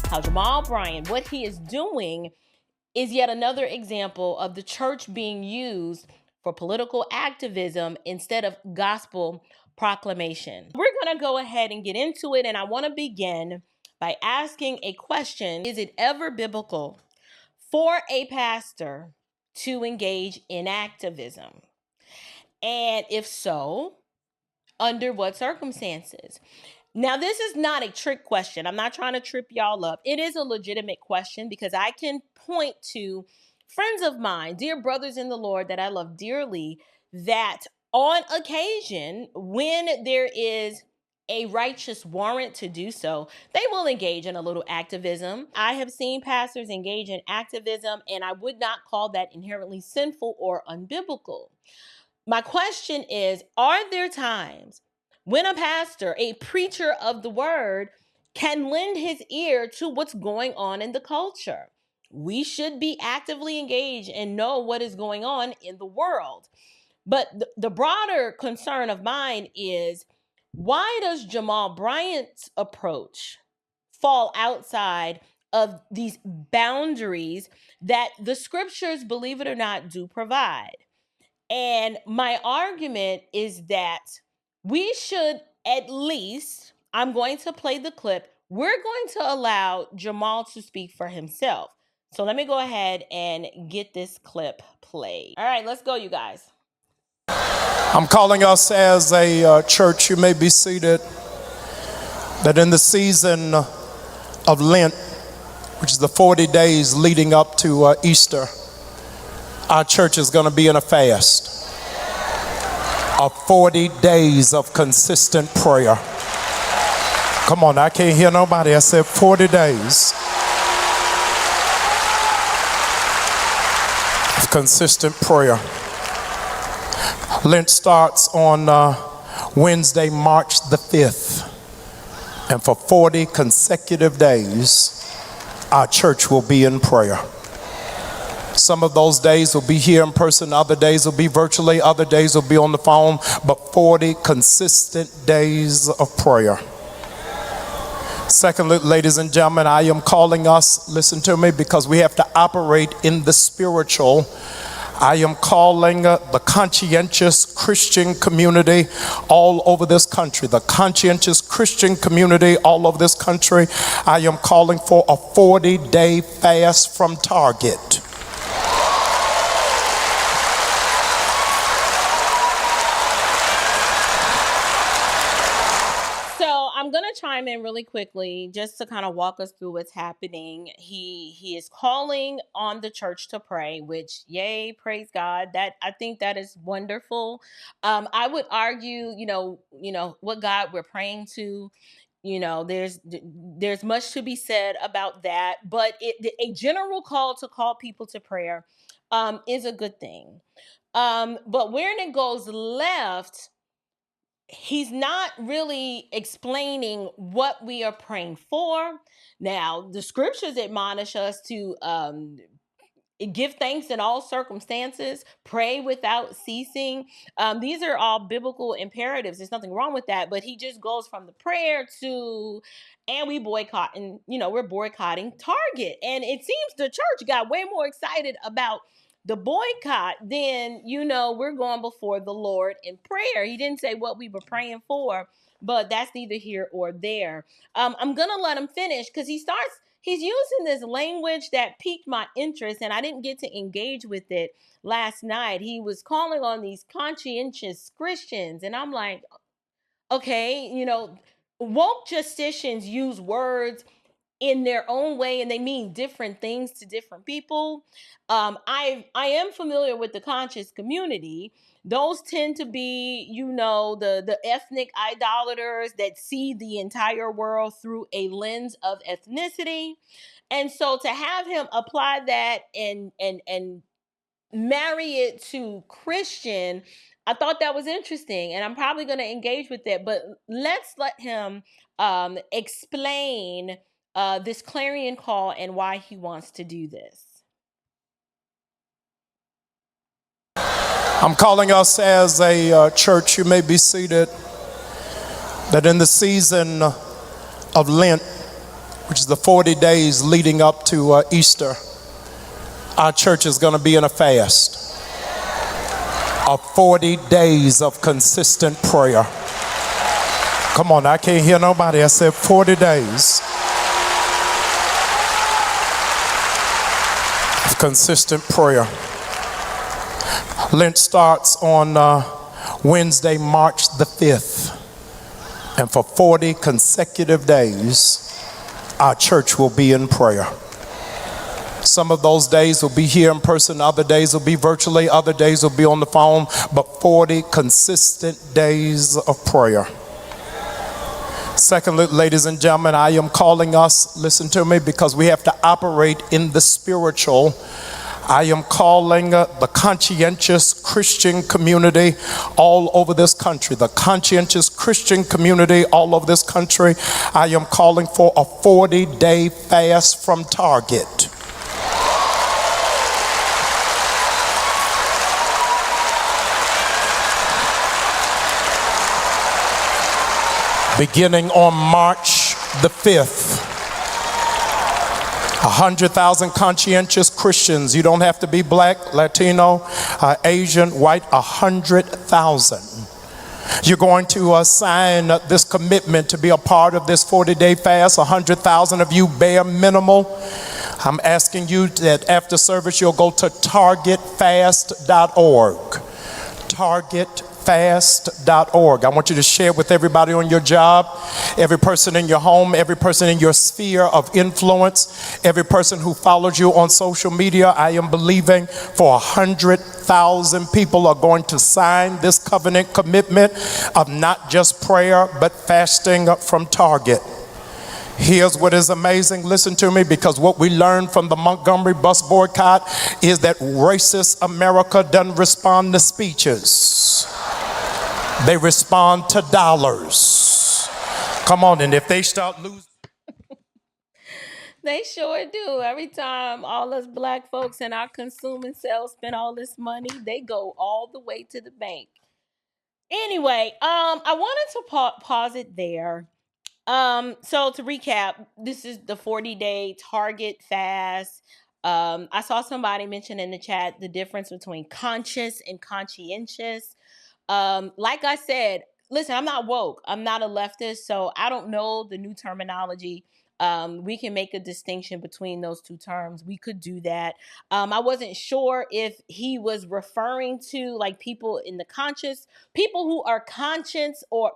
how Jamal Bryant, what he is doing is yet another example of the church being used for political activism instead of gospel proclamation. We're going to go ahead and get into it, and I want to begin by asking a question. Is it ever biblical for a pastor to engage in activism? And if so, under what circumstances? Now, this is not a trick question. I'm not trying to trip y'all up. It is a legitimate question because I can point to friends of mine, dear brothers in the Lord that I love dearly, that on occasion, when there is a righteous warrant to do so, they will engage in a little activism. I have seen pastors engage in activism, and I would not call that inherently sinful or unbiblical. My question is, are there times when a pastor, a preacher of the word, can lend his ear to what's going on in the culture? We should be actively engaged and know what is going on in the world. But the broader concern of mine is, why does Jamal Bryant's approach fall outside of these boundaries that the scriptures, believe it or not, do provide? And my argument is that we should at least, I'm going to play the clip, we're going to allow Jamal to speak for himself. So let me go ahead and get this clip played. All right, let's go, you guys. I'm calling us as a church, you may be seated, that in the season of Lent, which is the 40 days leading up to Easter, our church is going to be in a fast of 40 days of consistent prayer. Come on, I can't hear nobody. I said 40 days of consistent prayer. Lent starts on Wednesday, March the 5th. And for 40 consecutive days, our church will be in prayer. Some of those days will be here in person, other days will be virtually, other days will be on the phone, but 40 consistent days of prayer. Secondly, ladies and gentlemen, I am calling us, listen to me, because we have to operate in the spiritual. I am calling the conscientious Christian community all over this country, the conscientious Christian community all over this country. I am calling for a 40-day fast from Target. I'm going to chime in really quickly just to kind of walk us through what's happening. He is calling on the church to pray, which, yay, praise God. That I think that is wonderful. I would argue, what God we're praying to. There's much to be said about that, but a general call to call people to prayer is a good thing. But when it goes left, he's not really explaining what we are praying for. Now, the scriptures admonish us to give thanks in all circumstances, pray without ceasing. These are all biblical imperatives. There's nothing wrong with that. But he just goes from the prayer to, and we're boycotting Target. And it seems the church got way more excited about the boycott, then, we're going before the Lord in prayer. He didn't say what we were praying for, but that's neither here or there. I'm going to let him finish because he's using this language that piqued my interest, and I didn't get to engage with it last night. He was calling on these conscientious Christians, and I'm like, okay, woke justicians use words in their own way, and they mean different things to different people. I am familiar with the conscious community. Those tend to be, the ethnic idolaters that see the entire world through a lens of ethnicity. And so to have him apply that and marry it to Christian, I thought that was interesting, and I'm probably going to engage with it. But let's let him explain this clarion call and why he wants to do this. I'm calling us as a church, you may be seated, that in the season of Lent, which is the 40 days leading up to Easter, our church is going to be in a fast of 40 days of consistent prayer. Come on, I can't hear nobody. I said 40 days of consistent prayer. Lent starts on Wednesday, March the 5th. And for 40 consecutive days, our church will be in prayer. Some of those days will be here in person, other days will be virtually, other days will be on the phone, but 40 consistent days of prayer. Secondly, ladies and gentlemen, I am calling us, listen to me, because we have to operate in the spiritual. I am calling the conscientious Christian community all over this country, the conscientious Christian community all over this country. I am calling for a 40-day fast from Target. Beginning on March the 5th. 100,000 conscientious Christians. You don't have to be black, Latino, Asian, white. 100,000. You're going to sign this commitment to be a part of this 40-day fast. 100,000 of you, bare minimal. I'm asking you that after service you'll go to targetfast.org. Targetfast.org. I want you to share with everybody on your job, every person in your home, every person in your sphere of influence, every person who follows you on social media. I am believing for 100,000 people are going to sign this covenant commitment of not just prayer, but fasting from Target. Here's what is amazing. Listen to me, because what we learned from the Montgomery bus boycott is that racist America doesn't respond to speeches. They respond to dollars. Come on, and if they start losing. They sure do. Every time all us black folks in our consuming cells spend all this money, they go all the way to the bank. Anyway, I wanted to pause it there. So to recap, this is the 40-day Target fast. I saw somebody mention in the chat the difference between conscious and conscientious. Like I said, listen, I'm not woke. I'm not a leftist, so I don't know the new terminology. We can make a distinction between those two terms. We could do that. I wasn't sure if he was referring to like people in the conscious, people who are conscious or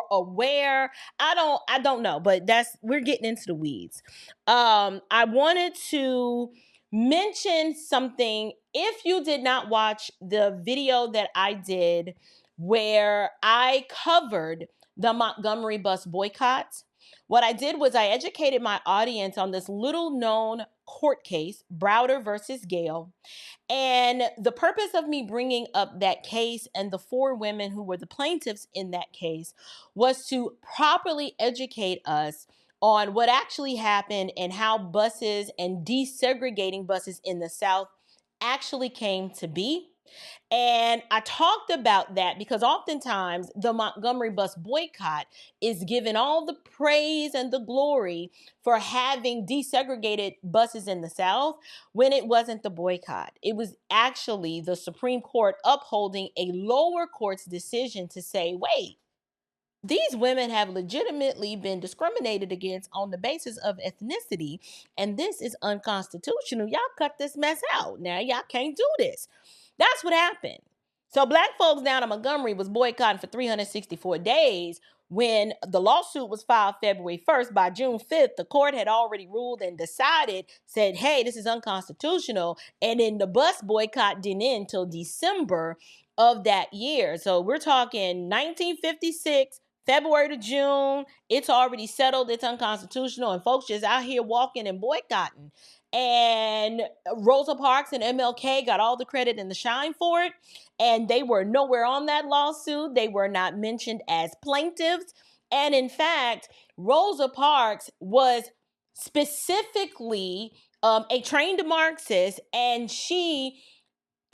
aware. I don't know, but we're getting into the weeds. I wanted to mention something. If you did not watch the video that I did where I covered the Montgomery bus boycott, what I did was I educated my audience on this little known court case, Browder versus Gale. And the purpose of me bringing up that case and the 4 women who were the plaintiffs in that case was to properly educate us on what actually happened and how buses and desegregating buses in the South actually came to be. And I talked about that because oftentimes the Montgomery bus boycott is given all the praise and the glory for having desegregated buses in the South when it wasn't the boycott. It was actually the Supreme Court upholding a lower court's decision to say, wait, these women have legitimately been discriminated against on the basis of ethnicity, and this is unconstitutional. Y'all cut this mess out. Now y'all can't do this. That's what happened. So black folks down in Montgomery was boycotting for 364 days. When the lawsuit was filed February 1st, by June 5th, the court had already ruled and decided, said, hey, this is unconstitutional. And then the bus boycott didn't end until December of that year. So we're talking 1956, February to June. It's already settled. It's unconstitutional. And folks just out here walking and boycotting. And Rosa Parks and MLK got all the credit and the shine for it. And they were nowhere on that lawsuit. They were not mentioned as plaintiffs. And in fact, Rosa Parks was specifically a trained Marxist, and she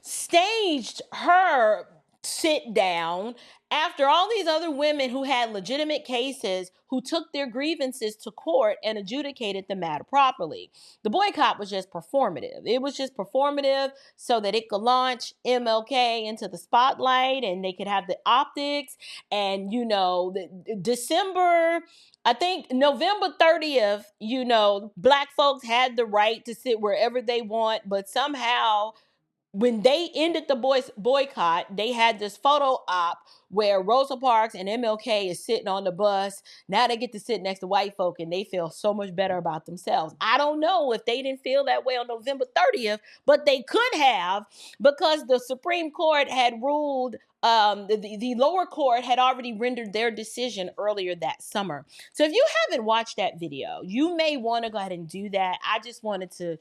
staged her sit down after all these other women who had legitimate cases who took their grievances to court and adjudicated the matter properly. The boycott was just performative. It was just performative so that it could launch MLK into the spotlight and they could have the optics. And, December, I think November 30th, Black folks had the right to sit wherever they want, but somehow when they ended the boycott, they had this photo op where Rosa Parks and MLK is sitting on the bus. Now they get to sit next to white folk and they feel so much better about themselves. I don't know if they didn't feel that way on November 30th, but they could have, because the Supreme Court had ruled, the lower court had already rendered their decision earlier that summer. So if you haven't watched that video, you may want to go ahead and do that. I just wanted to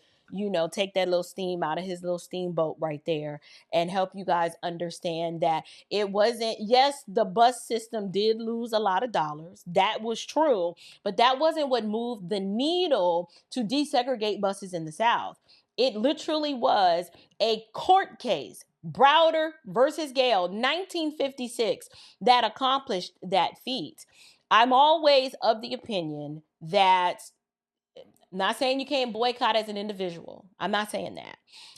take that little steam out of his little steamboat right there and help you guys understand that it wasn't, yes, the bus system did lose a lot of dollars. That was true, but that wasn't what moved the needle to desegregate buses in the South. It literally was a court case, Browder versus Gale, 1956, that accomplished that feat. I'm always of the opinion that, not saying you can't boycott as an individual. I'm not saying that.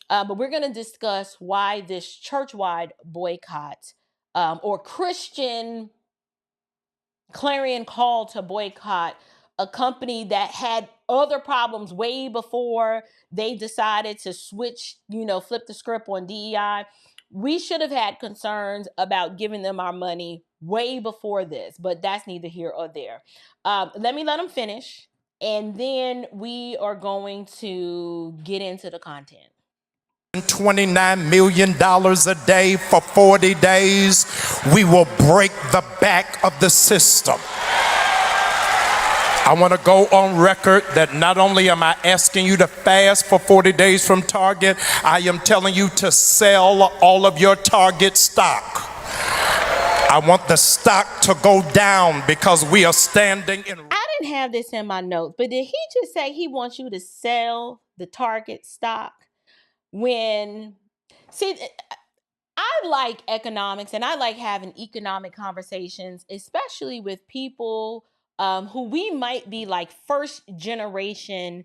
But we're going to discuss why this church-wide boycott, or Christian clarion call to boycott a company that had other problems way before they decided to switch, flip the script on DEI. We should have had concerns about giving them our money way before this, but that's neither here or there. Let them finish. And then we are going to get into the content. $29 million a day for 40 days, we will break the back of the system. I want to go on record that not only am I asking you to fast for 40 days from Target, I am telling you to sell all of your Target stock. I want the stock to go down because we are standing in. I didn't have this in my notes, but did he just say he wants you to sell the Target stock? I like economics and I like having economic conversations, especially with people who we might be like first generation,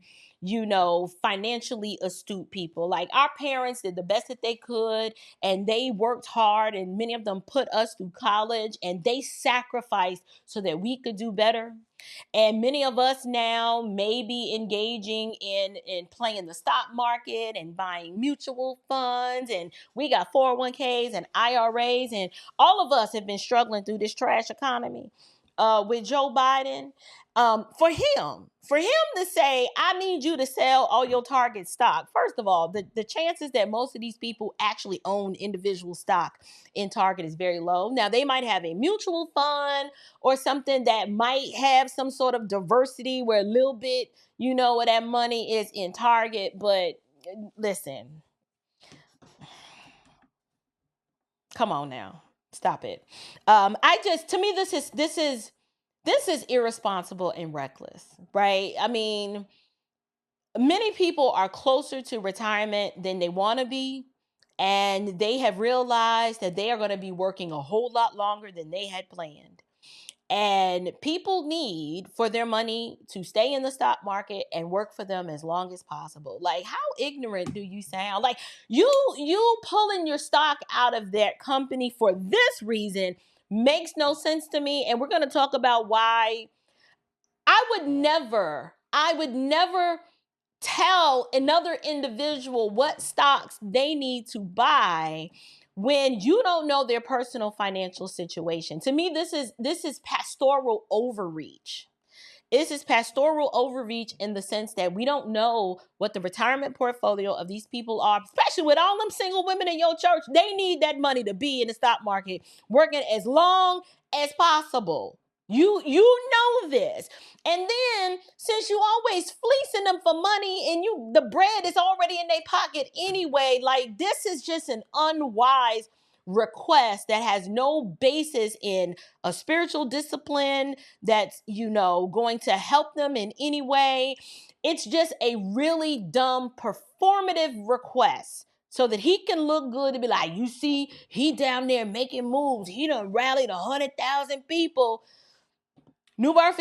financially astute people. Like our parents did the best that they could and they worked hard, and many of them put us through college and they sacrificed so that we could do better. And many of us now may be engaging in playing the stock market and buying mutual funds, and we got 401ks and IRAs, and all of us have been struggling through this trash economy with Joe Biden. For him to say, I need you to sell all your Target stock. First of all, the chances that most of these people actually own individual stock in Target is very low. Now, they might have a mutual fund or something that might have some sort of diversity where a little bit, of that money is in Target. But listen, come on now, stop it. To me, this is irresponsible and reckless, right? I mean, many people are closer to retirement than they want to be, and they have realized that they are going to be working a whole lot longer than they had planned. And people need for their money to stay in the stock market and work for them as long as possible. Like, how ignorant do you sound? Like, you pulling your stock out of that company for this reason makes no sense to me. And we're going to talk about why I would never tell another individual what stocks they need to buy when you don't know their personal financial situation. To me, this is pastoral overreach. This is pastoral overreach in the sense that we don't know what the retirement portfolio of these people are, especially with all them single women in your church. They need that money to be in the stock market, working as long as possible. You know this. And then, since you always fleecing them for money and the bread is already in their pocket anyway, like, this is just an unwise request that has no basis in a spiritual discipline that's, going to help them in any way. It's just a really dumb performative request so that he can look good and be like, you see, he down there making moves. He done rallied 100,000 people. New Birth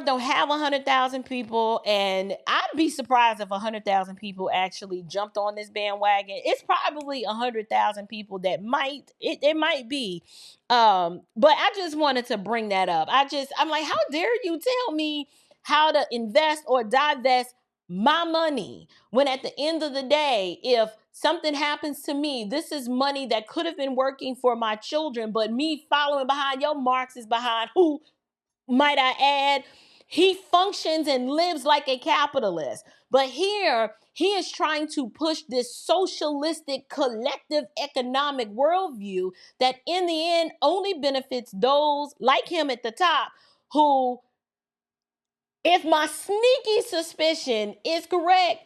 don't have 100,000 people, and I'd be surprised if 100,000 people actually jumped on this bandwagon. It's probably 100,000 people that might be, but I just wanted to bring that up. I'm like, how dare you tell me how to invest or divest my money when at the end of the day, if something happens to me, this is money that could have been working for my children, but me following behind your Marxist behind who, might I add, he functions and lives like a capitalist. But here, he is trying to push this socialistic collective economic worldview that in the end only benefits those like him at the top who, if my sneaky suspicion is correct,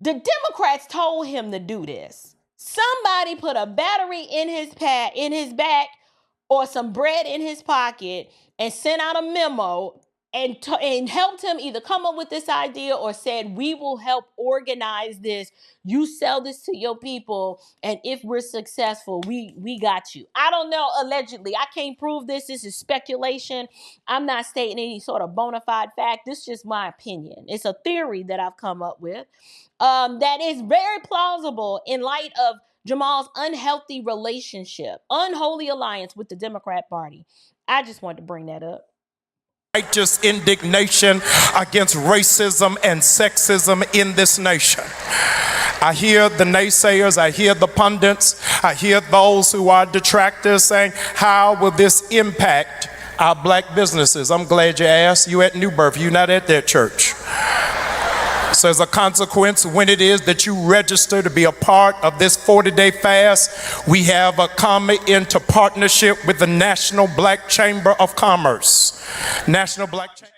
the Democrats told him to do this. Somebody put a battery in his back or some bread in his pocket and sent out a memo and helped him either come up with this idea or said, we will help organize this. You sell this to your people, and if we're successful, we got you. I don't know, allegedly. I can't prove this. This is speculation. I'm not stating any sort of bona fide fact. This is just my opinion. It's a theory that I've come up with that is very plausible in light of Jamal's unhealthy relationship, unholy alliance with the Democrat Party. I just wanted to bring that up. Righteous indignation against racism and sexism in this nation. I hear the naysayers, I hear the pundits, I hear those who are detractors saying, how will this impact our black businesses? I'm glad you asked. You at New Birth, you not at that church. So as a consequence, when it is that you register to be a part of this 40-day fast, we have come into partnership with the National Black Chamber of Commerce. National Black Chamber.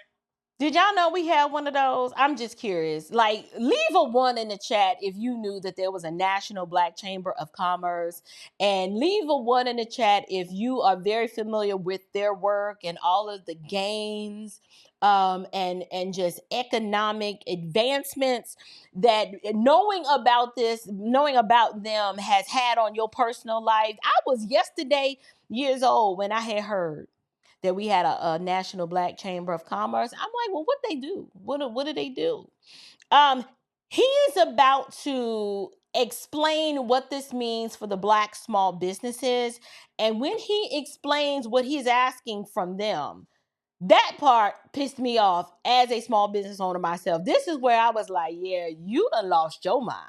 Did y'all know we had one of those? I'm just curious. Like, leave a 1 in the chat if you knew that there was a National Black Chamber of Commerce. And leave a 1 in the chat if you are very familiar with their work and all of the gains and just economic advancements that knowing about them has had on your personal life. I was yesterday years old when I had heard that we had a National Black Chamber of Commerce. I'm like, well, what they do? What do they do? He is about to explain what this means for the black small businesses. And when he explains what he's asking from them, that part pissed me off as a small business owner myself. This is where I was like, yeah, you done lost your mind.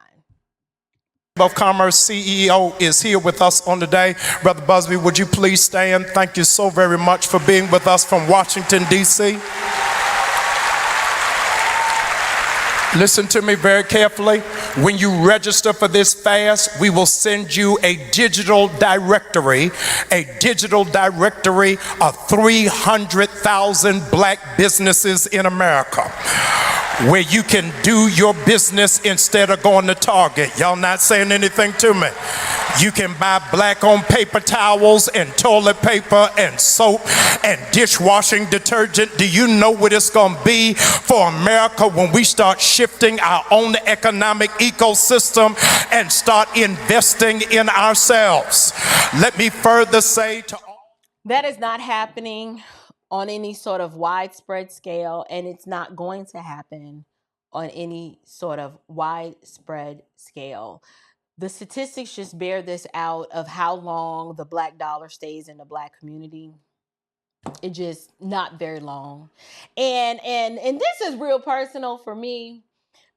Of Commerce CEO is here with us on the day. Brother Busby, would you please stand? Thank you so very much for being with us from Washington, D.C. Listen to me very carefully. When you register for this fast, we will send you a digital directory of 300,000 black businesses in America, where you can do your business instead of going to Target. Y'all not saying anything to me. You can buy black-owned paper towels and toilet paper and soap and dishwashing detergent. Do you know what it's going to be for America when we start shifting our own economic ecosystem and start investing in ourselves? Let me further say to all. That is not happening on any sort of widespread scale, and it's not going to happen on any sort of widespread scale. The statistics just bear this out of how long the black dollar stays in the black community. It just not very long. And this is real personal for me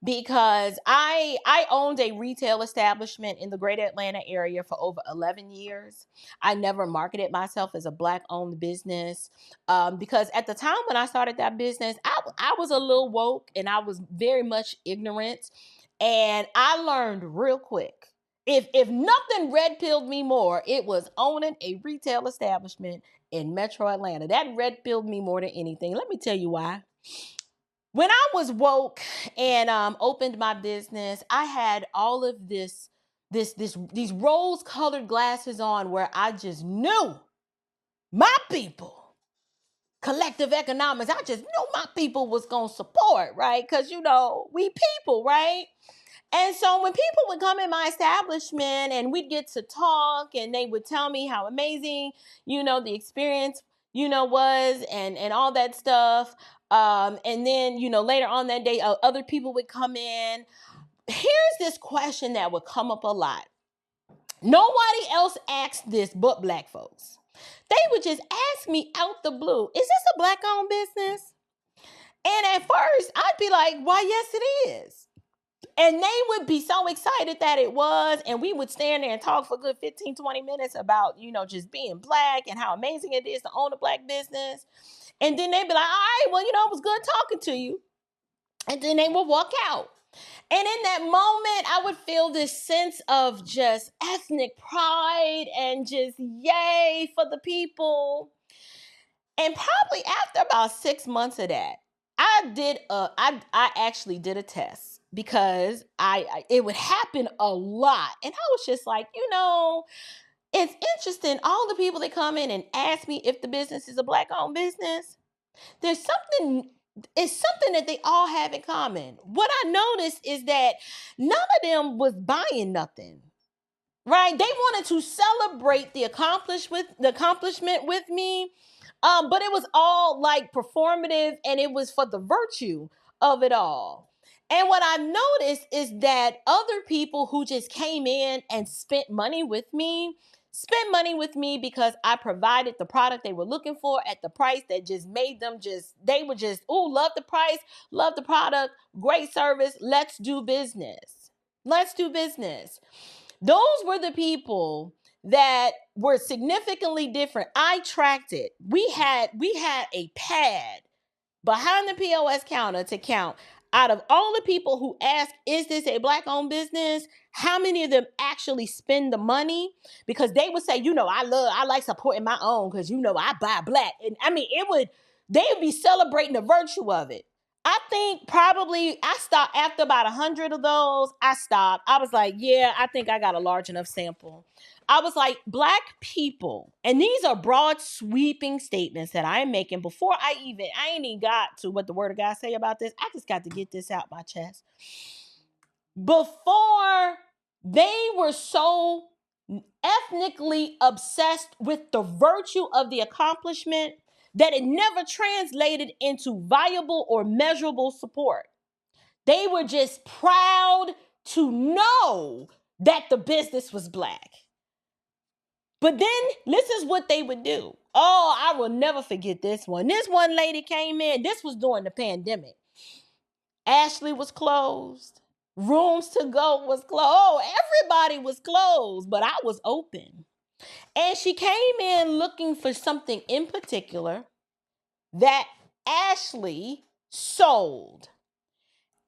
because I owned a retail establishment in the greater Atlanta area for over 11 years. I never marketed myself as a black-owned business because at the time when I started that business, I was a little woke and I was very much ignorant. And I learned real quick. If nothing red-pilled me more, it was owning a retail establishment in Metro Atlanta. That red-pilled me more than anything. Let me tell you why. When I was woke and opened my business, I had all of these rose-colored glasses on where I just knew my people, collective economics, I just knew my people was going to support, right? Because, we people, right? And so when people would come in my establishment and we'd get to talk and they would tell me how amazing, the experience, was and all that stuff. And then, later on that day, other people would come in. Here's this question that would come up a lot. Nobody else asked this but Black folks. They would just ask me out the blue, is this a Black-owned business? And at first, I'd be like, why, yes, it is. And they would be so excited that it was. And we would stand there and talk for a good 15, 20 minutes about, just being Black and how amazing it is to own a Black business. And then they'd be like, all right, well, it was good talking to you. And then they would walk out. And in that moment, I would feel this sense of just ethnic pride and just yay for the people. And probably after about 6 months of that, I actually did a test because it would happen a lot. And I was just like, it's interesting. All the people that come in and ask me if the business is a Black-owned business, it's something that they all have in common. What I noticed is that none of them was buying nothing, right? They wanted to celebrate the accomplishment with me, but it was all like performative, and it was for the virtue of it all. And what I noticed is that other people who just came in and spent money with me because I provided the product they were looking for at the price that just made them love the price, love the product, great service, let's do business. Let's do business. Those were the people that were significantly different. I tracked it. We had a pad behind the POS counter to count out of all the people who ask, is this a Black-owned business? How many of them actually spend the money? Because they would say, I like supporting my own because, I buy Black. And they would be celebrating the virtue of it. I think probably I stopped after about 100 of those. I stopped. I was like, yeah, I think I got a large enough sample. I was like, Black people, and these are broad sweeping statements that I'm making before I ain't even got to what the word of God say about this. I just got to get this out my chest. Before they were so ethnically obsessed with the virtue of the accomplishment that it never translated into viable or measurable support. They were just proud to know that the business was Black. But then this is what they would do. Oh, I will never forget this one. This one lady came in. This was during the pandemic. Ashley was closed. Rooms to go was closed. Oh, everybody was closed, but I was open. And she came in looking for something in particular that Ashley sold.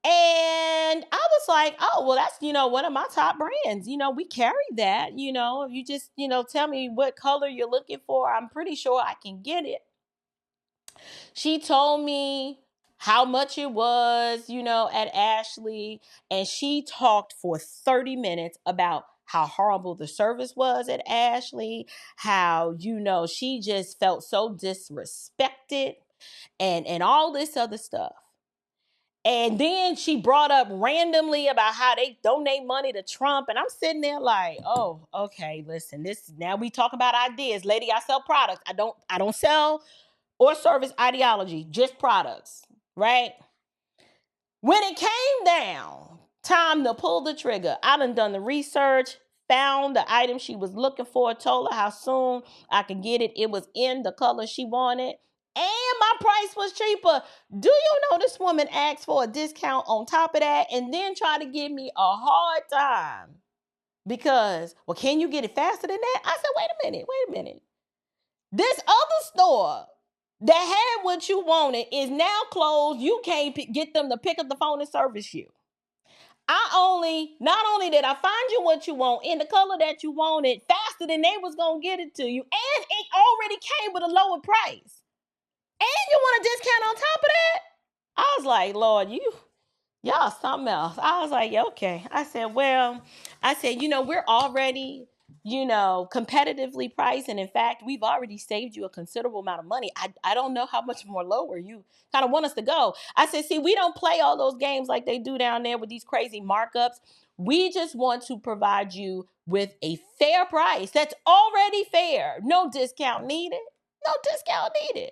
And I was like, oh, well, that's, one of my top brands. We carry that, if you just, tell me what color you're looking for, I'm pretty sure I can get it. She told me how much it was, at Ashley. And she talked for 30 minutes about how horrible the service was at Ashley, how, she just felt so disrespected and all this other stuff. And then she brought up randomly about how they donate money to Trump. And I'm sitting there like, oh, okay, listen, now we talk about ideas. Lady, I sell products. I don't sell or service ideology, just products, right? When it came down, time to pull the trigger, I done the research, found the item she was looking for, told her how soon I could get it. It was in the color she wanted. And my price was cheaper. Do you know this woman asked for a discount on top of that and then try to give me a hard time? Because, well, can you get it faster than that? I said, wait a minute. This other store that had what you wanted is now closed. You can't get them to pick up the phone and service you. Not only did I find you what you want in the color that you wanted faster than they was going to get it to you, and it already came with a lower price. And you want a discount on top of that? I was like, Lord, y'all something else. I was like, yeah, okay. I said, we're already competitively priced. And in fact, we've already saved you a considerable amount of money. I don't know how much more lower you kind of want us to go. I said, see, we don't play all those games like they do down there with these crazy markups. We just want to provide you with a fair price that's already fair. No discount needed. No discount needed.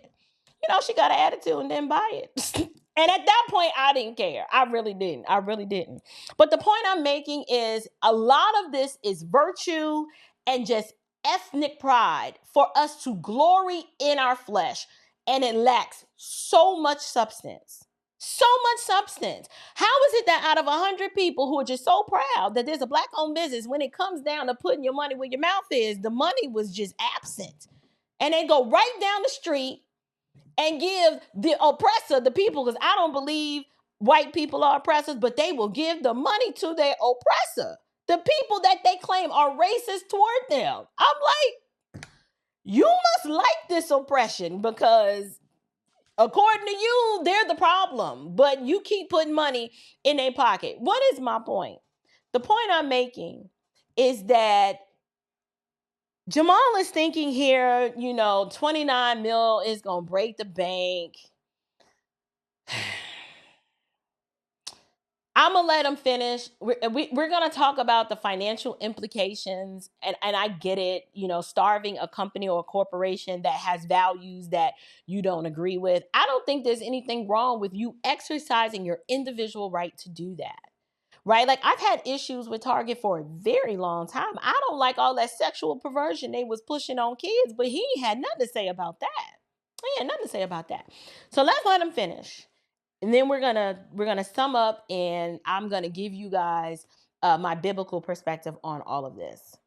She got an attitude and didn't buy it. And at that point, I didn't care. I really didn't. I really didn't. But the point I'm making is a lot of this is virtue and just ethnic pride for us to glory in our flesh. And it lacks so much substance. So much substance. How is it that out of 100 people who are just so proud that there's a black-owned business, when it comes down to putting your money where your mouth is, the money was just absent? And they go right down the street and give the oppressor, the people, because I don't believe white people are oppressors, but they will give the money to their oppressor, the people that they claim are racist toward them. I'm like, you must like this oppression because according to you, they're the problem, but you keep putting money in their pocket. What is my point? The point I'm making is that Jamal is thinking here, 29 mil is going to break the bank. I'm going to let him finish. We're going to talk about the financial implications. And I get it, starving a company or a corporation that has values that you don't agree with. I don't think there's anything wrong with you exercising your individual right to do that. Right? Like, I've had issues with Target for a very long time. I don't like all that sexual perversion they was pushing on kids, but he had nothing to say about that. He had nothing to say about that. So let's let him finish. And then we're gonna sum up, and I'm gonna give you guys my biblical perspective on all of this.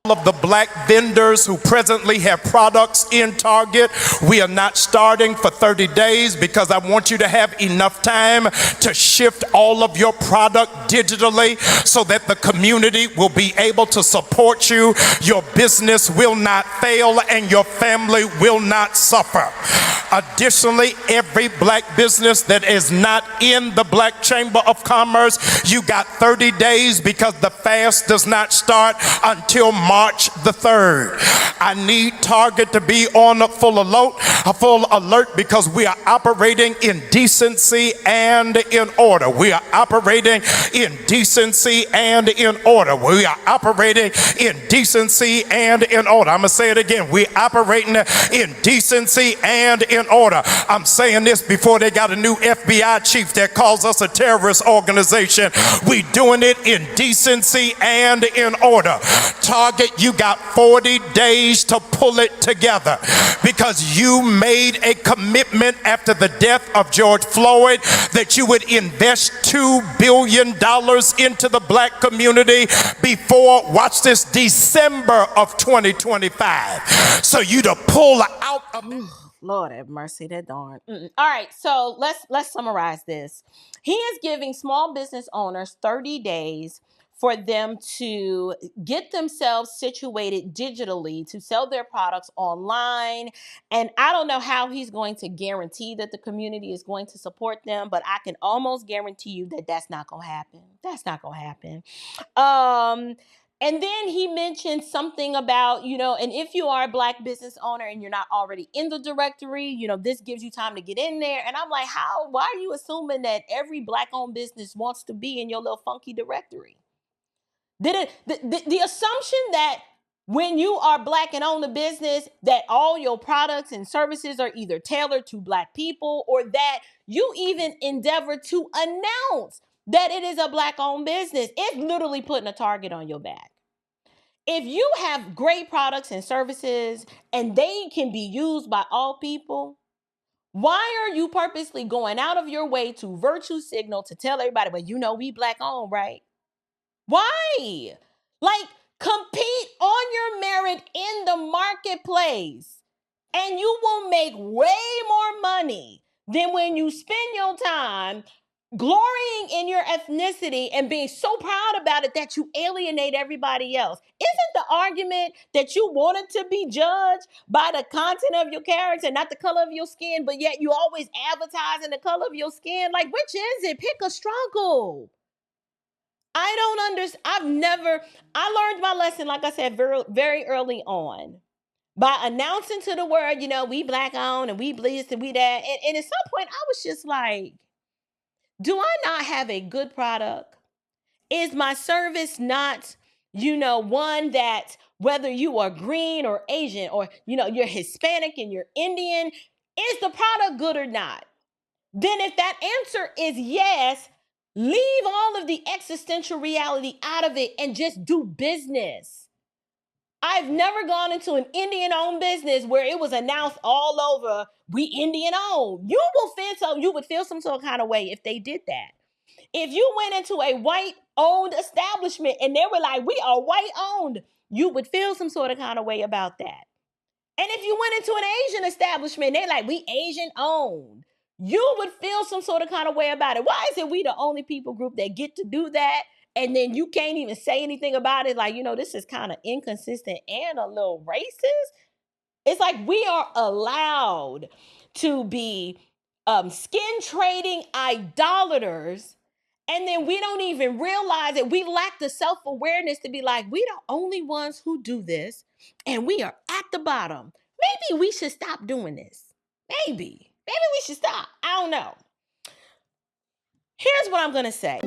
Of the black vendors who presently have products in Target, we are not starting for 30 days because I want you to have enough time to shift all of your product digitally so that the community will be able to support you. Your business will not fail and your family will not suffer. Additionally, every black business that is not in the Black Chamber of Commerce, you got 30 days because the fast does not start until March the 3rd. I need Target to be on full alert because we are operating in decency and in order. We are operating in decency and in order. We are operating in decency and in order. I'm going to say it again. We're operating in decency and in order. I'm saying this before they got a new FBI chief that calls us a terrorist organization. We doing it in decency and in order. Target, you got 40 days to pull it together because you made a commitment after the death of George Floyd that you would invest $2 billion into the black community before, watch this, December of 2025. So you to pull out of Lord have mercy, that darn. All right, so let's summarize this. He is giving small business owners 30 days for them to get themselves situated digitally to sell their products online. And I don't know how he's going to guarantee that the community is going to support them, but I can almost guarantee you that that's not going to happen. That's not going to happen. And then he mentioned something about, and if you are a black business owner and you're not already in the directory, this gives you time to get in there. And I'm like, why are you assuming that every black-owned business wants to be in your little funky directory? The assumption that when you are black and own a business, that all your products and services are either tailored to black people or that you even endeavor to announce that it is a black-owned business, it's literally putting a target on your back. If you have great products and services and they can be used by all people, why are you purposely going out of your way to virtue signal to tell everybody, well, we black-owned, right? Why? Like, compete on your merit in the marketplace and you will make way more money than when you spend your time glorying in your ethnicity and being so proud about it that you alienate everybody else. Isn't the argument that you wanted to be judged by the content of your character, not the color of your skin, but yet you always advertising the color of your skin? Like, which is it? Pick a struggle. I don't understand. I learned my lesson, like I said, very, very early on by announcing to the world, we Black owned and we this and we that. And at some point, I was just like, do I not have a good product? Is my service not, one that whether you are green or Asian or, you're Hispanic and you're Indian, is the product good or not? Then if that answer is yes, leave all of the existential reality out of it and just do business. I've never gone into an Indian owned business where it was announced all over, we Indian owned. You would feel some sort of kind of way if they did that. If you went into a white owned establishment and they were like, we are white owned, you would feel some sort of kind of way about that. And if you went into an Asian establishment, they're like, we Asian owned, you would feel some sort of kind of way about it. Why is it we the only people group that get to do that? And then you can't even say anything about it. Like, this is kind of inconsistent and a little racist. It's like we are allowed to be skin trading idolaters. And then we don't even realize that we lack the self-awareness to be like, we the only ones who do this. And we are at the bottom. Maybe we should stop doing this. Maybe we should stop. I don't know. Here's what I'm going to say.